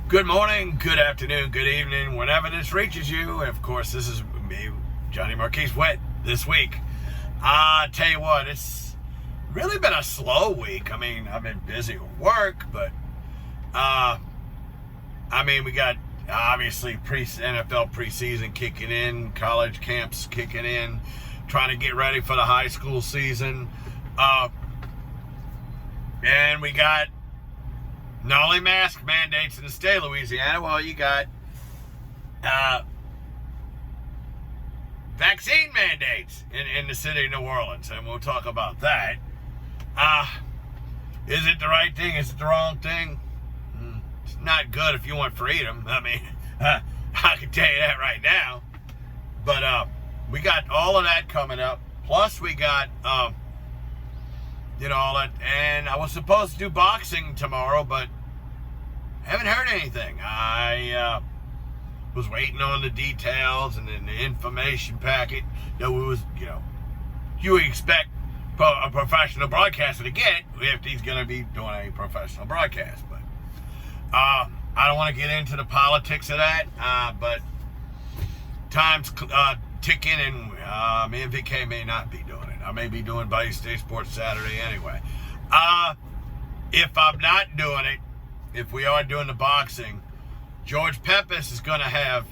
Good morning, good afternoon, good evening, whenever this reaches you. And of course, this is me, Johnny Marquise Witt, this week. I tell you what, it's really been a slow week. I mean, I've been busy with work, but we got obviously NFL preseason kicking in, college camps kicking in, trying to get ready for the high school season. And we got not only mask mandates in the state of Louisiana, well, you got vaccine mandates in the city of New Orleans, and we'll talk about that. Is it the right thing? Is it the wrong thing? It's not good if you want freedom. I mean, I can tell you that right now. But we got all of that coming up. Plus, we got all that. And I was supposed to do boxing tomorrow, but haven't heard anything. I was waiting on the details and then the information packet that you would expect a professional broadcaster to get if he's going to be doing a professional broadcast. But I don't want to get into the politics of that, but time's ticking, and me and VK may not be doing it. I may be doing Bayou State Sports Saturday anyway. If I'm not doing it, if we are doing the boxing, George Pepis is going to have,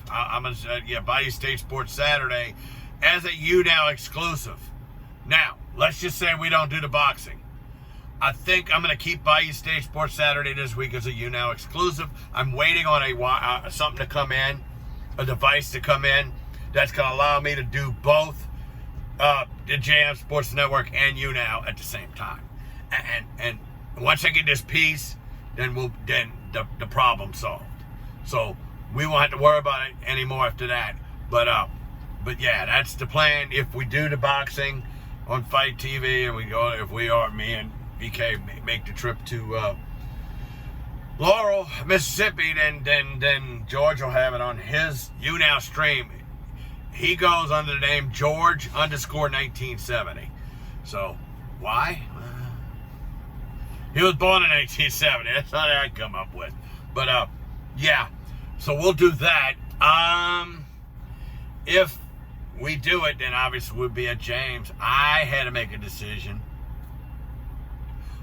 Bayou State Sports Saturday as a UNOW exclusive. Now, let's just say we don't do the boxing. I think I'm going to keep Bayou State Sports Saturday this week as a UNOW exclusive. I'm waiting on something to come in, a device to come in that's going to allow me to do both the JM Sports Network and UNOW at the same time. And once I get this piece, then the problem's solved. So we won't have to worry about it anymore after that. But yeah, that's the plan. If we do the boxing on Fight TV, and me and VK make the trip to Laurel, Mississippi, then George will have it on his UNOW stream. He goes under the name George_1970. So why? He was born in 1970. That's not what I come up with. But yeah. So we'll do that. If we do it, then obviously we'll be at James. I had to make a decision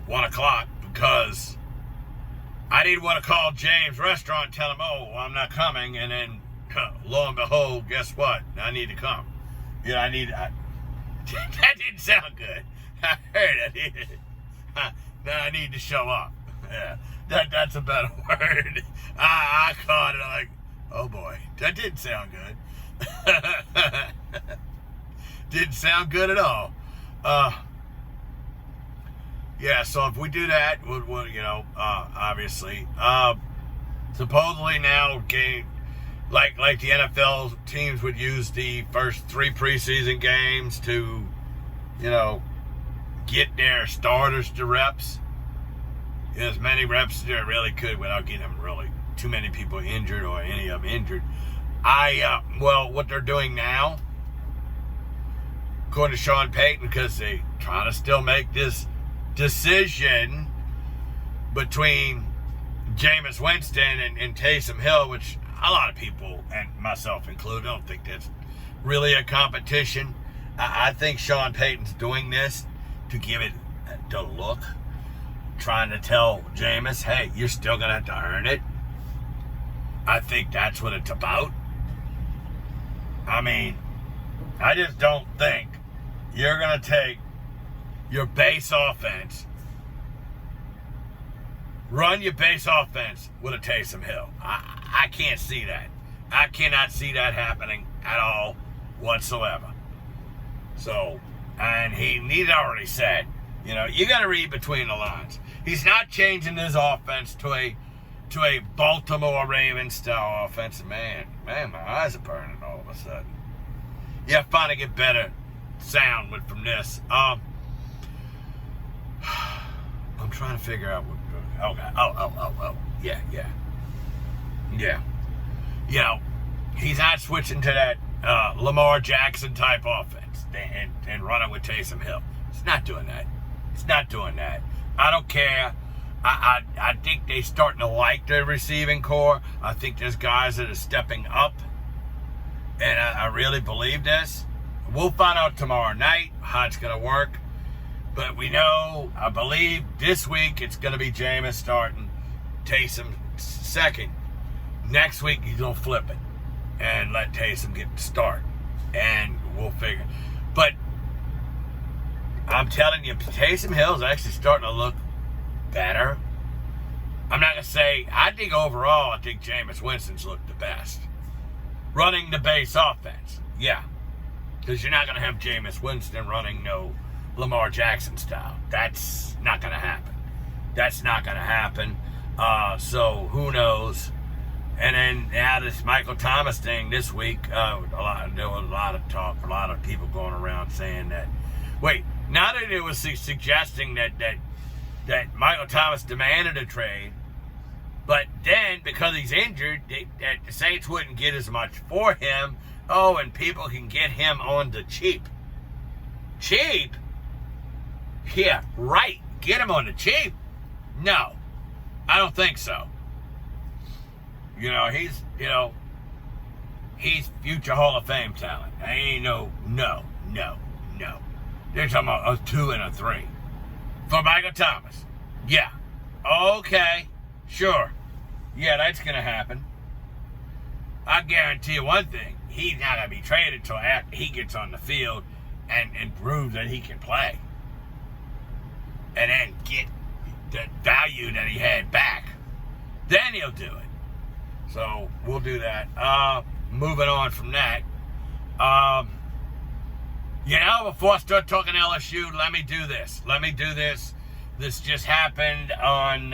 1 o'clock because I didn't want to call James Restaurant and tell him, I'm not coming, and then lo and behold, guess what? I need to come. That didn't sound good. I heard it. Now I need to show up. Yeah, that's a better word. I caught it. I'm like, oh boy, that didn't sound good. Didn't sound good at all. Yeah, so if we do that, we'll obviously, supposedly now, like the NFL teams would use the first 3 preseason games to, get their starters to reps, as many reps as they really could without getting them really too many people injured or any of them injured. What they're doing now, according to Sean Payton, because they trying to still make this decision between Jameis Winston and Taysom Hill, which a lot of people, and myself included, don't think that's really a competition. I think Sean Payton's doing this to give it the look, trying to tell Jameis, hey, you're still going to have to earn it. I think that's what it's about. I mean, I just don't think you're going to take your base offense, run your base offense with a Taysom Hill. I can't see that. I cannot see that happening at all whatsoever. So, and he already said, you got to read between the lines. He's not changing his offense to a Baltimore Ravens style offense. Man, my eyes are burning all of a sudden. Yeah, finally get better sound from this. I'm trying to figure out what. Okay. Oh. Yeah. He's not switching to that Lamar Jackson type offense and running with Taysom Hill. It's not doing that. I don't care. I think they're starting to like their receiving core. I think there's guys that are stepping up, and I really believe this. We'll find out tomorrow night how it's going to work. But we know, I believe this week it's going to be Jameis starting, Taysom second. Next week he's going to flip it and let Taysom get the start. And we'll figure. But I'm telling you, Taysom Hill's actually starting to look better. I'm not going to say, I think overall, I think Jameis Winston's looked the best. Running the base offense, yeah. Because you're not going to have Jameis Winston running no Lamar Jackson style. That's not going to happen. That's not going to happen. So who knows? And then now this Michael Thomas thing this week, there was a lot of talk, a lot of people going around saying that. Wait, not that it was suggesting that Michael Thomas demanded a trade, but then because he's injured, that the Saints wouldn't get as much for him. Oh, and people can get him on the cheap. Cheap? Yeah, right. Get him on the cheap? No, I don't think so. He's future Hall of Fame talent. I ain't no. They're talking about a 2 and a 3. For Michael Thomas. Yeah. Okay. Sure. Yeah, that's going to happen. I guarantee you one thing. He's not going to be traded until after he gets on the field and proves that he can play. And then get the value that he had back. Then he'll do it. So, we'll do that. Moving on from that. Before I start talking LSU, let me do this. This just happened on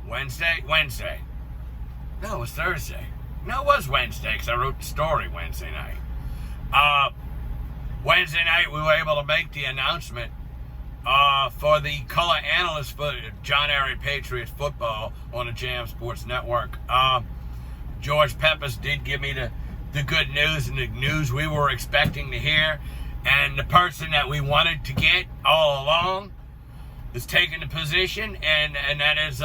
Wednesday. No, it was Thursday. No, it was Wednesday because I wrote the story Wednesday night. Wednesday night, we were able to make the announcement for the color analyst for John Ehret Patriots football on the Jam Sports Network. George Peppers did give me the good news and the news we were expecting to hear. And the person that we wanted to get all along is taking the position, and that is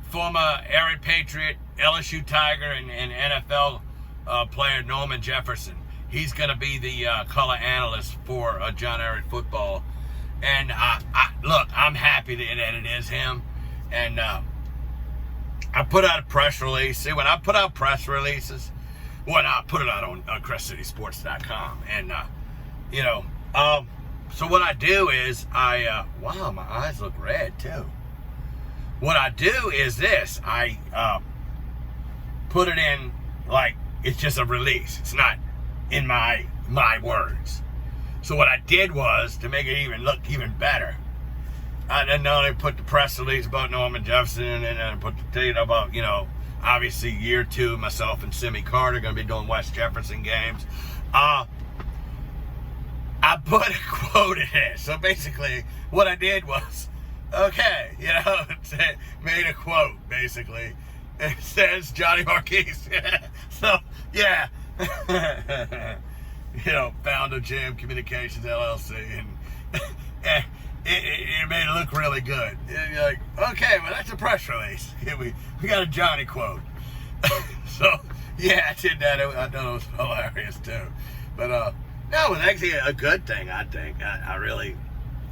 former Ehret Patriot, LSU Tiger, and NFL player Norman Jefferson. He's going to be the color analyst for John Ehret football. And look, I'm happy that it is him. And I put out a press release. See, when I put out press releases, I put it out on CrestCitySports.com. And, so what I do is wow, my eyes look red too. What I do is this. I put it in like it's just a release. It's not in my words. So what I did was, to make it look even better, I not only put the press release about Norman Jefferson, and then I put the data about, obviously year 2, myself and Simi Carter are going to be doing West Jefferson games. I put a quote in there. So basically, what I did was, made a quote, basically. It says Johnny Marquise. So, yeah. Founder Jam Communications LLC, and it made it look really good. You're like, okay, well, that's a press release. We got a Johnny quote. So, yeah, I did that. I thought it was hilarious, too. But, no, it was actually a good thing, I think. I really,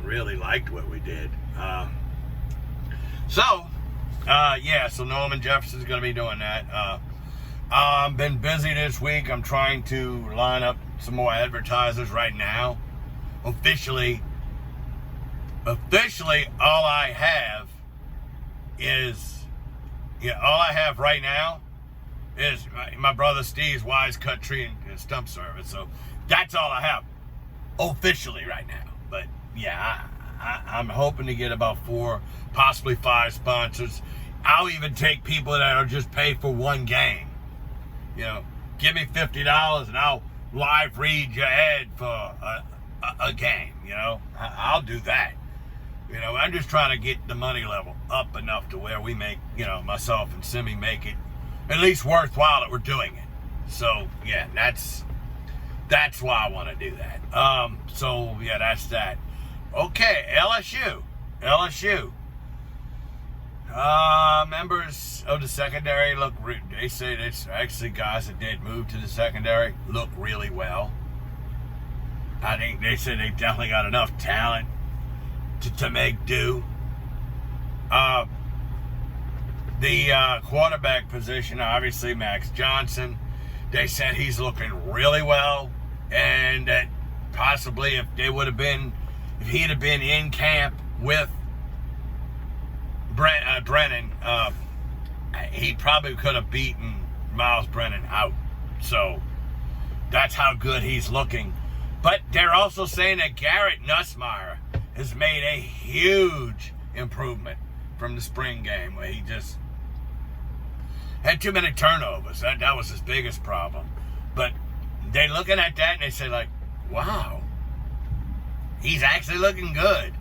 really liked what we did. So Norman Jefferson's going to be doing that. I've been busy this week. I'm trying to line up some more advertisers right now. Officially, all I have right now is my brother Steve's Wise Cut Tree and Stump Service. So that's all I have officially right now. But yeah, I'm hoping to get about 4, possibly 5 sponsors. I'll even take people that are just paid for one game. Give me $50 and I'll live read your ad for a game. I'll do that. I'm just trying to get the money level up enough to where we make, myself and Simi make it at least worthwhile that we're doing it. So yeah, that's why I want to do that. So yeah, that's that. Okay, LSU. LSU. Members of the secondary they say it's actually guys that did move to the secondary look really well. I think they said they definitely got enough talent to make do. The quarterback position, obviously Max Johnson, they said he's looking really well, and that possibly if he'd have been in camp with Brennan, he probably could have beaten Miles Brennan out. So that's how good he's looking. But they're also saying that Garrett Nussmeier has made a huge improvement from the spring game, where he just had too many turnovers. That was his biggest problem. But they're looking at that and they say, like, wow, he's actually looking good.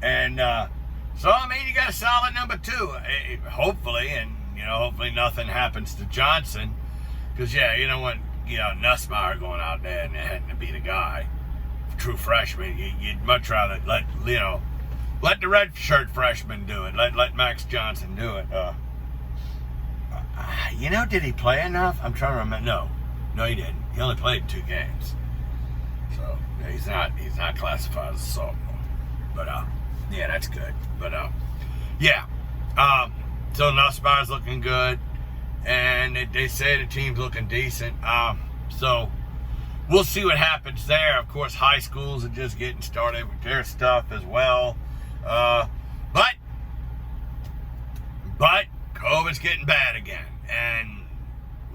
And so, I mean, you got a solid number 2, hopefully. And, hopefully nothing happens to Johnson. Because, yeah, you know what? Nussmeier going out there and having to be the guy, true freshman. You'd much rather let the red shirt freshman do it. Let Max Johnson do it. Did he play enough? I'm trying to remember. No, he didn't. He only played 2 games. So yeah, he's not classified as a sophomore. But yeah, that's good. But yeah. So Nussmeier's looking good. And they say the team's looking decent. So we'll see what happens there. Of course, high schools are just getting started with their stuff as well. But COVID's getting bad again. And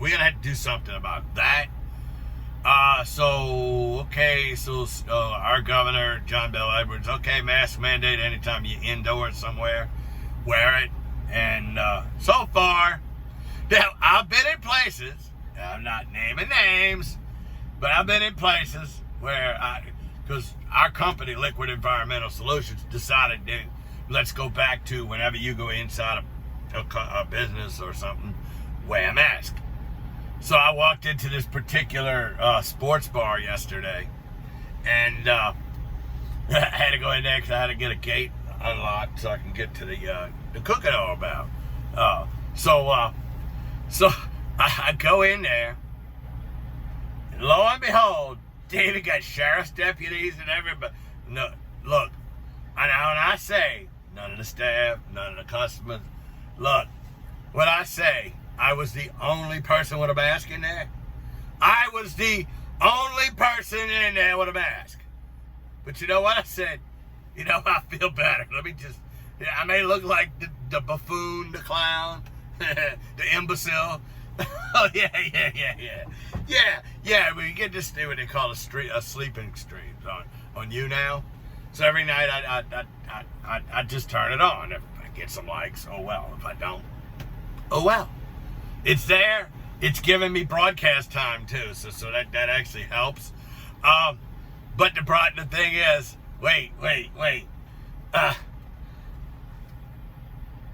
we're going to have to do something about that. So our governor, John Bel Edwards, mask mandate anytime you're indoors somewhere, wear it. And so far, now, I've been in places, I'm not naming names, but I've been in places where because our company, Liquid Environmental Solutions, decided let's go back to whenever you go inside a business or something, wear a mask. So I walked into this particular sports bar yesterday, and I had to go in there because I had to get a gate unlocked so I can get to the cooking oil about. So I go in there, and lo and behold, David got sheriff's deputies and everybody. No, look, when I say none of the staff, none of the customers, look, when I say I was the only person with a mask in there, I was the only person in there with a mask. But you know what I said? I feel better. I may look like the buffoon, the clown, the imbecile. Oh, yeah. We get this thing what they call a sleeping stream on you now. So every night I just turn it on. If I get some likes, oh well. If I don't, oh well. It's there. It's giving me broadcast time too. So that actually helps. But the thing is, wait.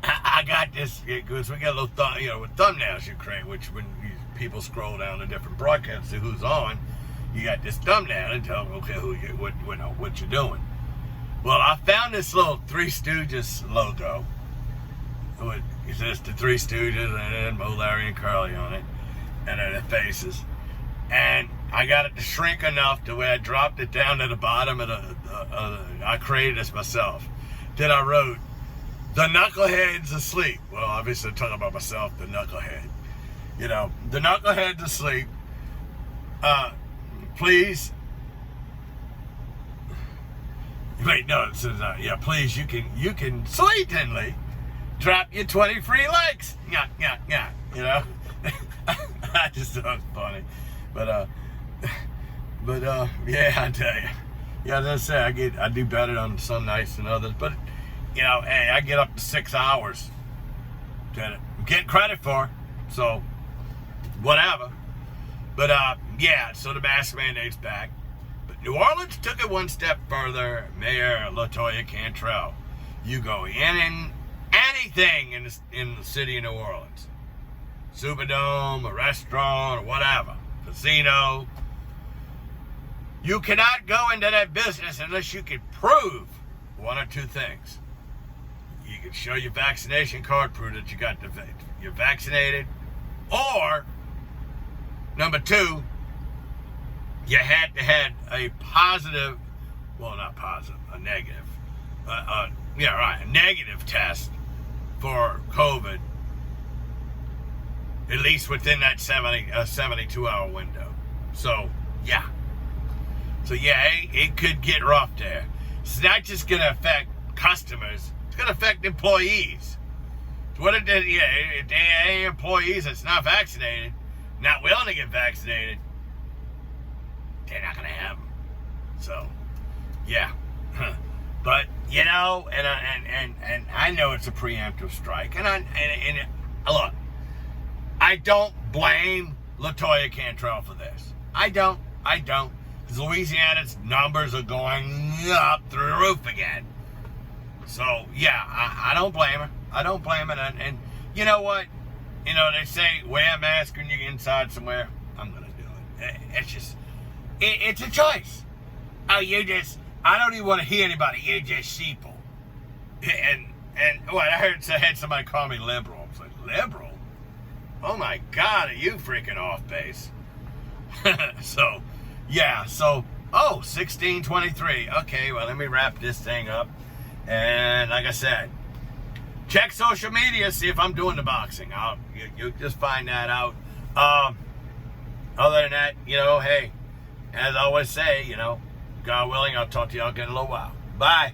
I got this, because we got a little, with thumbnails you create, which when people scroll down to different broadcasts to who's on, you got this thumbnail and tell them, okay, what you're doing. Well, I found this little Three Stooges logo. It says the Three Stooges and then Mo, Larry, and Curly on it, and then their faces. And I got it to shrink enough to where I dropped it down to the bottom of I created this myself. Then I wrote, "The knucklehead's asleep." Well, obviously I'm talking about myself, the knucklehead. The knucklehead's asleep. Please. Wait, no, it says, please, you can slightly drop your 20 free likes. Yeah. I just thought it was funny. But yeah, I tell you. Yeah, as I say, I do better on some nights than others, but hey, I get up to 6 hours to get credit for, so whatever. But yeah, so the mask mandate's back. But New Orleans took it one step further. Mayor LaToya Cantrell, you go in anything in the city of New Orleans, Superdome, a restaurant, or whatever, casino, you cannot go into that business unless you can prove one or two things. you can show your vaccination card, prove that you're vaccinated. Or, number 2, you had a positive, well, not positive, a negative. A negative test for COVID, at least within that 72-hour window. So, yeah. It could get rough there. It's not just going to affect customers. It's going to affect employees. What if the employees that's not vaccinated, not willing to get vaccinated, they're not going to have them. So, yeah. But, and I know it's a preemptive strike. And look, I don't blame LaToya Cantrell for this. I don't. Because Louisiana's numbers are going up through the roof again. So, yeah, I don't blame her. I don't blame her. And you know what? They say wear a mask when you're inside somewhere. I'm going to do it. It's just, it's a choice. I don't even want to hear anybody. You're just sheeple. And I had somebody call me liberal. I was like, liberal? Oh my God, are you freaking off base? So, yeah, 16:23. Okay, well, let me wrap this thing up. And like I said, check social media, see if I'm doing the boxing. You just find that out. Other than that, hey, as I always say, God willing, I'll talk to y'all again in a little while. Bye.